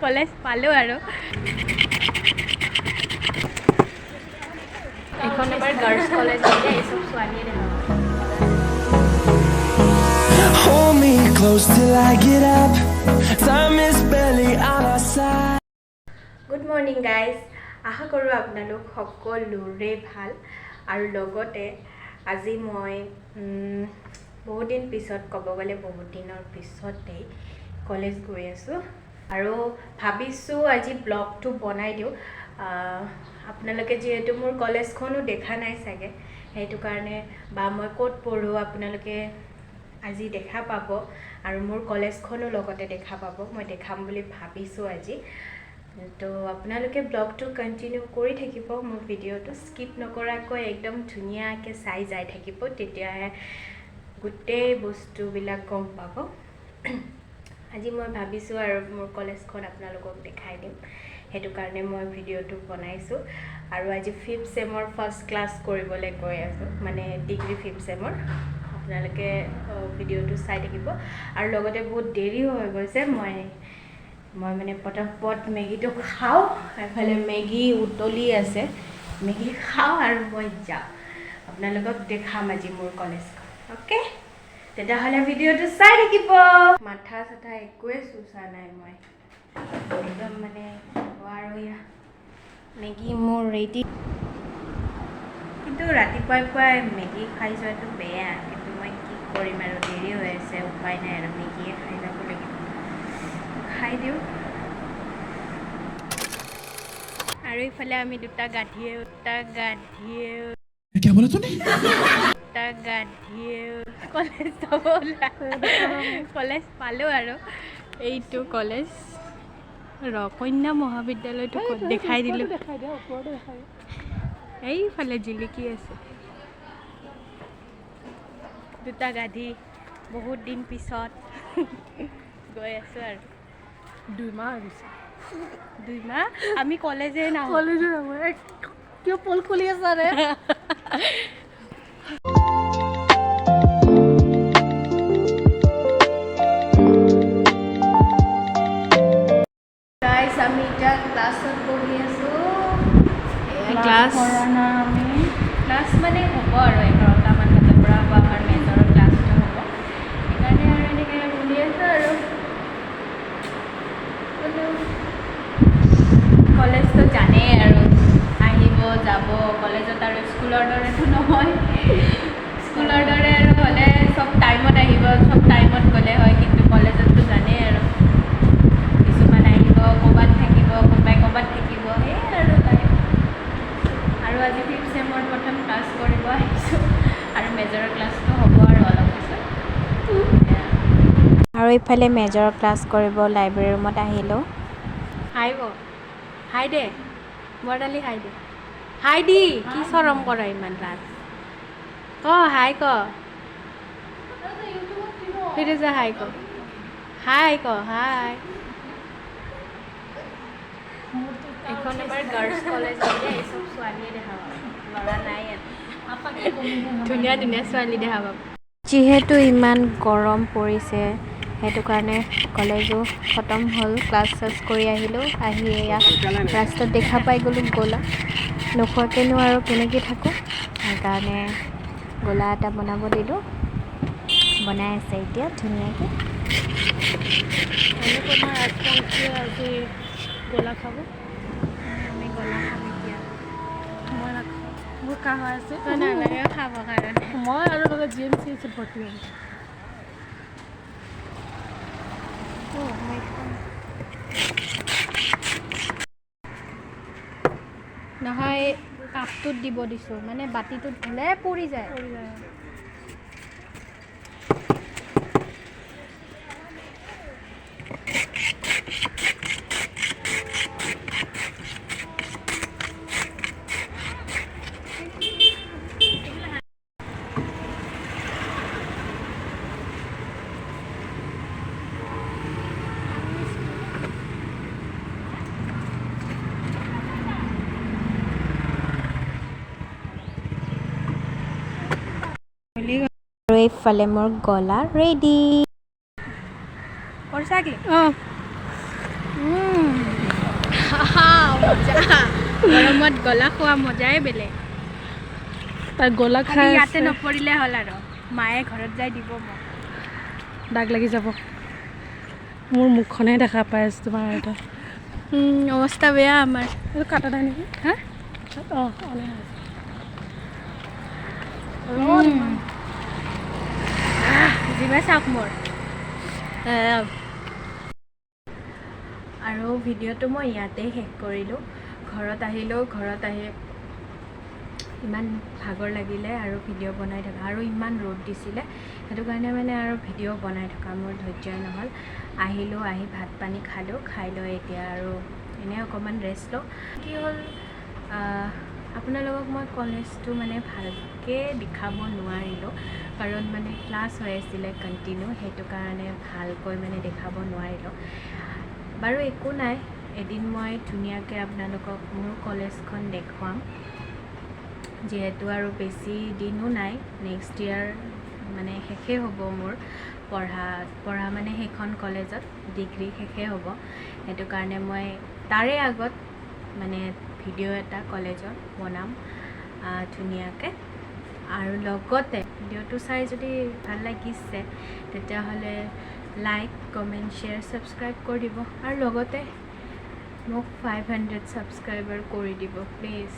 College পালোঁ আৰু এখন এবাৰ গাৰ্লছ কলেজ হ'লে এই চব ছোৱালীয়ে দেখা Hold me close till I get up. Time is barely on our side. Good morning guys আশা কৰোঁ আপোনালোক সকলোৰে ভাল আৰু লগতে আজি মই বহুত দিন পিছত ক'ব গ'লে বহুত দিনৰ পিছতেই কলেজ গৈ আছোঁ আৰু ভাবিছোঁ আজি ব্লগটো বনাই দিওঁ আপোনালোকে যিহেতু মোৰ কলেজখনো দেখা নাই চাগে সেইটো কাৰণে বা মই ক'ত পঢ়োঁ আপোনালোকে আজি দেখা পাব আৰু মোৰ কলেজখনো লগতে দেখা পাব মই দেখাম বুলি ভাবিছোঁ আজি তো আপোনালোকে ব্লগটো কণ্টিনিউ কৰি থাকিব মোৰ ভিডিঅ'টো স্কিপ নকৰাকৈ একদম ধুনীয়াকৈ চাই যাই থাকিব তেতিয়াহে গোটেই বস্তুবিলাক গম পাব আজি মই ভাবিছোঁ আৰু মোৰ কলেজখন আপোনালোকক দেখাই দিম সেইটো কাৰণে মই ভিডিঅ'টো বনাইছোঁ আৰু আজি 5th চেমৰ ফাৰ্ষ্ট ক্লাছ কৰিবলৈ গৈ আছোঁ মানে ডিগ্ৰী 5th চেমৰ আপোনালোকে ভিডিঅ'টো চাই থাকিব আৰু লগতে বহুত দেৰি হৈ গৈছে মই মানে পটাপট মেগীটো খাওঁ এফালে মেগী উতলি আছে মেগী খাওঁ আৰু মই যাওঁ আপোনালোকক দেখাম আজি মোৰ কলেজখন অ'কে তেতিয়াহ'লে ভিডিঅ'টো চাই থাকিব মাথা চাথা একোৱে চোচা নাই মই একদম মানে আৰু মেগী মোৰ ৰেডি কিন্তু ৰাতিপুৱাই মেগী খাই যোৱাটো বেয়া কিন্তু মই কি কৰিম আৰু দেৰি হৈ আছে উপায় নাই আৰু মেগীয়ে খাই যাব লাগিব খাই দিওঁ আৰু ইফালে আমি দুটা গাধীয়ে কলেজ যাব কলেজ পালোঁ আৰু এইটো কলেজ কন্যা মহাবিদ্যালয়টো দেখাই দিলোঁ এইফালে জিলিকি আছে দুটা গাধী বহুত দিন পিছত গৈ আছোঁ আৰু 2 মাহ হৈছে 2 মাহ আমি কলেজে নাহোঁ কলেজে নাহোঁ কিয় পল খুলি আছা ৰে গাইজ আমি এতিয়া ক্লাছত বহি আছোঁ ক্লাছ কৰা না আমি ক্লাছ মানে হ'ব আৰু 11টামান বজাৰ পৰা হ'ব আমাৰ মেজৰৰ ক্লাছটো হ'ব সেইকাৰণে আৰু এনেকৈ বহি আছোঁ আৰু কলেজটো জানেই আৰু আহিব যাব কলেজত আৰু স্কুলৰ দৰেতো নহয় স্কুলৰ দৰে আৰু হ'লে চব টাইমত আহিব চব টাইমত গ'লে হয় কিন্তু কলেজততো জানেই আৰু কিছুমান আহিব ক'ৰবাত থাকিব কোনোবাই ক'ৰবাত থাকিব সেয়াই আৰু টাইম আৰু আজি 5th চেমৰ প্ৰথম ক্লাছ কৰিব আহিছোঁ আৰু মেজৰৰ ক্লাছটো হ'ব আৰু অলপ পিছত আৰু ইফালে মেজৰৰ ক্লাছ কৰিব লাইব্ৰেৰী ৰুমত আহিলোঁ হাই দে বৰদালি হাই দে হাই দি কি চৰম কৰ ইমান লাজ ক হাই ক ফিৰোজা হাই ক হাই এখন এবাৰ গাৰ্লছ কলেজ হ'লে এই চব ছোৱালীয়ে দেখা পাব ল'ৰা নাই ইয়াত ধুনীয়া ছোৱালী দেখা পাব যিহেতু ইমান গৰম পৰিছে সেইটো কাৰণে কলেজো খতম হ'ল ক্লাছ চাছ কৰি আহিলোঁ আহি এয়া ৰাস্তাত দেখা পাই গ'লোঁ গোলা নোখোৱাকৈনো আৰু কেনেকৈ থাকোঁ সেইকাৰণে গোলা এটা বনাব দিলোঁ বনাই আছে এতিয়া ধুনীয়াকৈ আজি গোলা খাব আমি গোলা খাম এতিয়া মই নাখাওঁ মোৰ কাহ হৈ আছে নালাগে খাব কাৰণে মই আৰু লগত GMC ভৰ্তি হ'ম নহয় কাপটোত দিব দিছোঁ মানে বাতিটোত ধুলে পৰি যায় আৰু এইফালে মোৰ গলা ৰেডি কৰিছা কি মজা গৰমত গলা খোৱা মজাই বেলেগ তাই গলা খালি খাই ইয়াতে আছে নপৰিলে হ'ল আৰু মায়ে ঘৰত যাই দিব মোক দাগ লাগি যাব মোৰ মুখখনহে দেখা পাই আছোঁ তোমাৰ এটা অৱস্থা বেয়া আমাৰ এইটো কাটা নাই নেকি হা অঁ অনে জিভা চাওক মোৰ আৰু ভিডিঅ'টো মই ইয়াতে শেষ কৰিলোঁ ঘৰত আহিলোঁ ঘৰত আহি ইমান ভাগৰ লাগিলে আৰু ভিডিঅ' বনাই থকা আৰু ইমান ৰ'দ দিছিলে সেইটো কাৰণে মানে আৰু ভিডিঅ' বনাই থকা মোৰ ধৈৰ্যই নহ'ল আহিলোঁ আহি ভাত পানী খালোঁ খাই লৈ এতিয়া আৰু এনেই অকণমান ৰেষ্ট লওঁ কি হ'ল আপোনালোকক মই কলেজটো মানে ভালকৈ দেখাব নোৱাৰিলোঁ কাৰণ মানে ক্লাছ হৈ আছিলে কণ্টিনিউ সেইটো কাৰণে ভালকৈ মানে দেখাব নোৱাৰিলোঁ বাৰু একো নাই এদিন মই ধুনীয়াকৈ আপোনালোকক মোৰ কলেজখন দেখুৱাম যিহেতু আৰু বেছি দিনো নাই নেক্সট ইয়াৰ মানে শেষেই হ'ব মোৰ পঢ়া মানে সেইখন কলেজত ডিগ্ৰী শেষেই হ'ব সেইটো কাৰণে মই তাৰে আগত মানে ভিডিঅ' এটা কলেজত বনাম ধুনীয়াকৈ আৰু লগতে ভিডিঅ'টো চাই যদি ভাল লাগিছে তেতিয়াহ'লে লাইক কমেণ্ট শ্বেয়াৰ ছাবস্ক্ৰাইব কৰি দিব আৰু লগতে মোক 500 ছাবস্ক্ৰাইবাৰ কৰি দিব প্লিজ